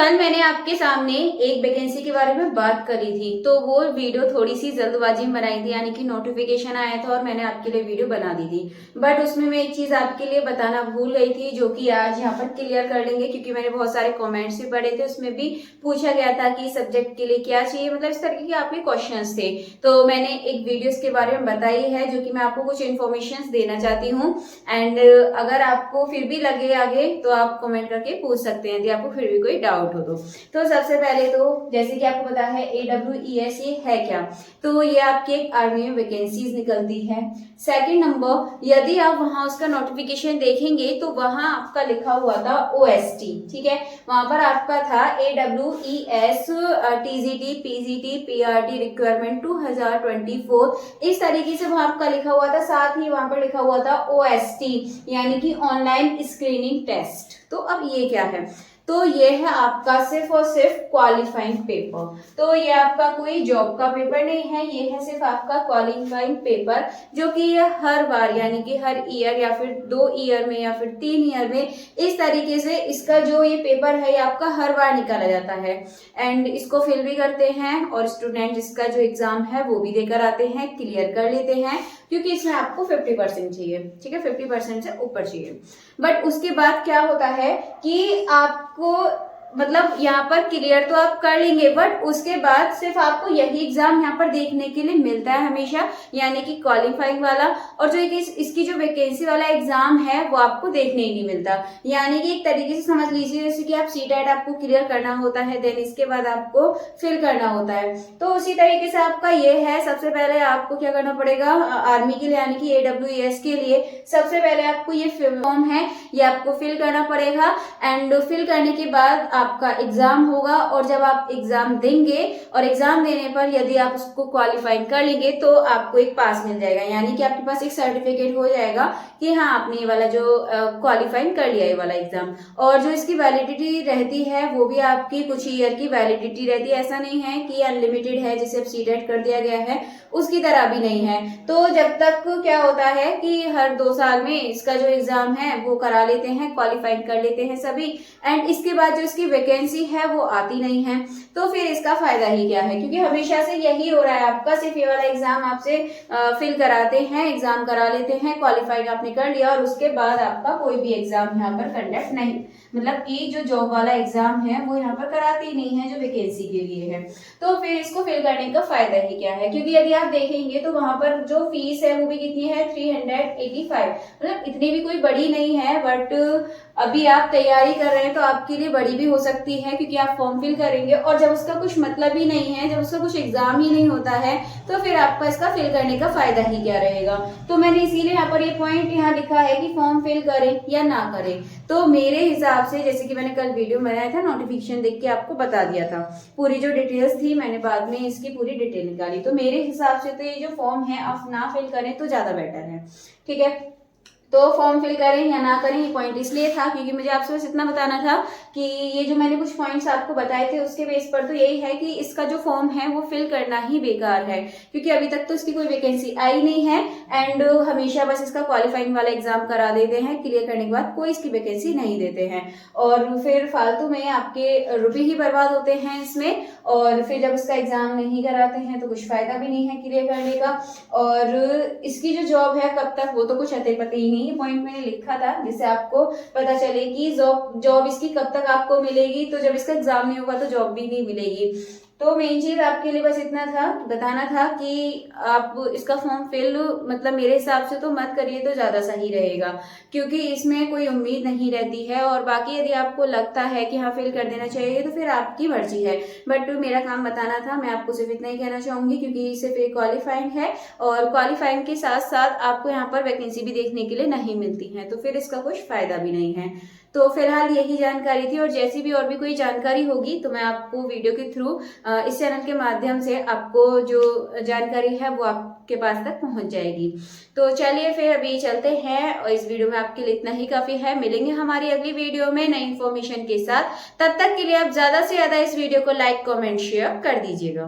कल मैंने आपके सामने एक वैकेंसी के बारे में बात करी थी, तो वो वीडियो थोड़ी सी जल्दबाजी में बनाई थी, यानी कि नोटिफिकेशन आया था और मैंने आपके लिए वीडियो बना दी थी। बट उसमें मैं एक चीज आपके लिए बताना भूल गई थी, जो कि आज यहाँ पर क्लियर कर लेंगे, क्योंकि मैंने बहुत सारे कमेंट्स भी पढ़े थे, उसमें भी पूछा गया था कि सब्जेक्ट के लिए क्या चाहिए, मतलब इस तरीके के आपके क्वेश्चंस थे। तो मैंने एक वीडियो इसके बारे में बताई है, जो कि मैं आपको कुछ इन्फॉर्मेशन देना चाहती हूँ। एंड अगर आपको फिर भी लगे आगे तो आप कमेंट करके पूछ सकते हैं, यदि आपको फिर भी कोई डाउट हो तो सबसे पहले तो जैसे कि आपको पता है AWES ये है क्या, तो ये आपकी एक आर्मी में वैकेंसीज निकलती है। सेकंड नंबर, यदि आप वहां उसका नोटिफिकेशन देखेंगे तो वहां आपका लिखा हुआ था OST, ठीक है, वहां पर आपका था AWES TGT PGT PRT requirement 2024, इस तरीके से वहां आपका लिखा हुआ था। साथ ही वहां पर लिखा हुआ था OST यानी कि ऑनलाइन स्क्रीनिंग टेस्ट। तो अब ये क्या है, तो ये है आपका सिर्फ और सिर्फ क्वालिफाइंग पेपर। तो ये आपका कोई जॉब का पेपर नहीं है, ये है सिर्फ आपका क्वालिफाइंग पेपर, जो कि ये हर बार यानी कि हर ईयर या फिर 2 ईयर में या फिर 3 ईयर में इस तरीके से इसका जो ये पेपर है ये आपका हर बार निकाला जाता है। एंड इसको फिल भी करते हैं और स्टूडेंट इसका जो एग्जाम है वो भी देकर आते हैं, क्लियर कर लेते हैं, क्योंकि इसमें आपको 50% चाहिए, ठीक है, 50% से ऊपर चाहिए। बट उसके बाद क्या होता है कि आपको मतलब यहाँ पर क्लियर तो आप कर लेंगे, बट उसके बाद सिर्फ आपको यही एग्जाम यहाँ पर देखने के लिए मिलता है हमेशा, यानी कि क्वालिफाइंग वाला। और जो इसकी जो वैकेंसी वाला एग्जाम है वो आपको देखने ही नहीं मिलता। यानी कि एक तरीके से समझ लीजिए जैसे कि आप CTET आपको क्लियर करना होता है, देन इसके बाद आपको फिल करना होता है, तो उसी तरीके से आपका ये है। सबसे पहले आपको क्या करना पड़ेगा आर्मी के लिए यानी कि AWES के लिए, सबसे पहले आपको ये फॉर्म है ये आपको फिल करना पड़ेगा। एंड फिल करने के बाद आपका एग्जाम होगा, और जब आप एग्जाम देंगे और एग्जाम देने पर यदि आप उसको क्वालिफाई कर लेंगे तो आपको एक पास मिल जाएगा, यानी कि आपके पास एक सर्टिफिकेट हो जाएगा कि हाँ आपने ये वाला जो क्वालिफाई कर लिया ये वाला एग्जाम। और जो इसकी वैलिडिटी रहती है वो भी आपकी कुछ ईयर की वैलिडिटी रहती है, ऐसा नहीं है कि अनलिमिटेड है जैसे अब CTET कर दिया गया है उसकी तरह भी नहीं है। तो जब तक क्या होता है कि हर 2 साल में इसका जो एग्जाम है वो करा लेते हैं, क्वालिफाई कर लेते हैं सभी, एंड इसके बाद जो इसकी वैकेंसी है वो आती नहीं है, तो फिर इसका फायदा ही क्या है, क्योंकि हमेशा से यही हो रहा है आपका, सिर्फ ये वाला एग्जाम आपसे फिल कराते हैं, एग्जाम करा लेते हैं, क्वालिफाई आपने कर लिया और उसके बाद आपका कोई भी एग्जाम यहाँ पर कंडक्ट नहीं, मतलब कि जो जॉब वाला एग्जाम है वो यहाँ पर कराते ही नहीं है जो वैकेंसी के लिए है। तो फिर इसको फिल करने का फायदा ही क्या है, क्योंकि यदि आप देखेंगे तो वहां पर जो फीस है वो भी कितनी है 385, मतलब इतनी भी कोई बड़ी नहीं है, बट अभी आप तैयारी कर रहे हैं तो आपके लिए बड़ी भी हो सकती है, क्योंकि आप फॉर्म फिल करेंगे और जब उसका कुछ मतलब ही नहीं है, जब उसका कुछ एग्जाम ही नहीं होता है, तो फिर आपका इसका फिल करने का फायदा ही क्या रहेगा। तो मैंने इसीलिए यहाँ पर ये पॉइंट यहाँ लिखा है कि फॉर्म फिल करें या ना करें। तो मेरे हिसाब से जैसे कि मैंने कल वीडियो बनाया था, नोटिफिकेशन देख के आपको बता दिया था, पूरी जो डिटेल्स थी मैंने बाद में इसकी पूरी डिटेल निकाली, तो मेरे हिसाब से तो ये जो फॉर्म है आप ना फिल करें तो ज्यादा बेटर है, ठीक है। तो फॉर्म फिल करें या ना करें ये पॉइंट इसलिए था क्योंकि मुझे आपसे बस इतना बताना था कि ये जो मैंने कुछ पॉइंट्स आपको बताए थे उसके बेस पर तो यही है कि इसका जो फॉर्म है वो फिल करना ही बेकार है, क्योंकि अभी तक तो इसकी कोई वैकेंसी आई नहीं है। एंड हमेशा बस इसका क्वालिफाइंग वाला एग्जाम करा देते हैं, क्लियर करने के बाद कोई इसकी वैकेंसी नहीं देते हैं, और फिर फालतू में आपके रुपये ही बर्बाद होते हैं इसमें, और फिर जब इसका एग्जाम नहीं कराते हैं तो कुछ फायदा भी नहीं है क्लियर करने का। और इसकी जो जॉब है कब तक वो तो कुछ अते पते ही नहीं, ये पॉइंट मैंने लिखा था जिससे आपको पता चले कि जॉब इसकी कब तक आपको मिलेगी, तो जब इसका एग्जाम नहीं होगा तो जॉब भी नहीं मिलेगी। तो मेन चीज आपके लिए बस इतना था, बताना था कि आप इसका फॉर्म फिल मतलब मेरे हिसाब से तो मत करिए तो ज्यादा सही रहेगा, क्योंकि इसमें कोई उम्मीद नहीं रहती है। और बाकी यदि आपको लगता है कि हाँ फिल कर देना चाहिए तो फिर आपकी मर्जी है, बट मेरा काम बताना था, मैं आपको सिर्फ इतना ही कहना चाहूंगी, क्योंकि सिर्फ एक क्वालिफाइंग है और क्वालिफाइंग के साथ साथ आपको यहाँ पर वैकेंसी भी देखने के लिए नहीं मिलती है, तो फिर इसका कुछ फायदा भी नहीं है। तो फिलहाल यही जानकारी थी, और जैसी भी और भी कोई जानकारी होगी तो मैं आपको वीडियो के थ्रू इस चैनल के माध्यम से आपको जो जानकारी है वो आपके पास तक पहुंच जाएगी। तो चलिए फिर अभी चलते हैं, और इस वीडियो में आपके लिए इतना ही काफी है। मिलेंगे हमारी अगली वीडियो में नई इन्फॉर्मेशन के साथ, तब तक के लिए आप ज्यादा से ज्यादा इस वीडियो को लाइक कमेंट शेयर कर दीजिएगा।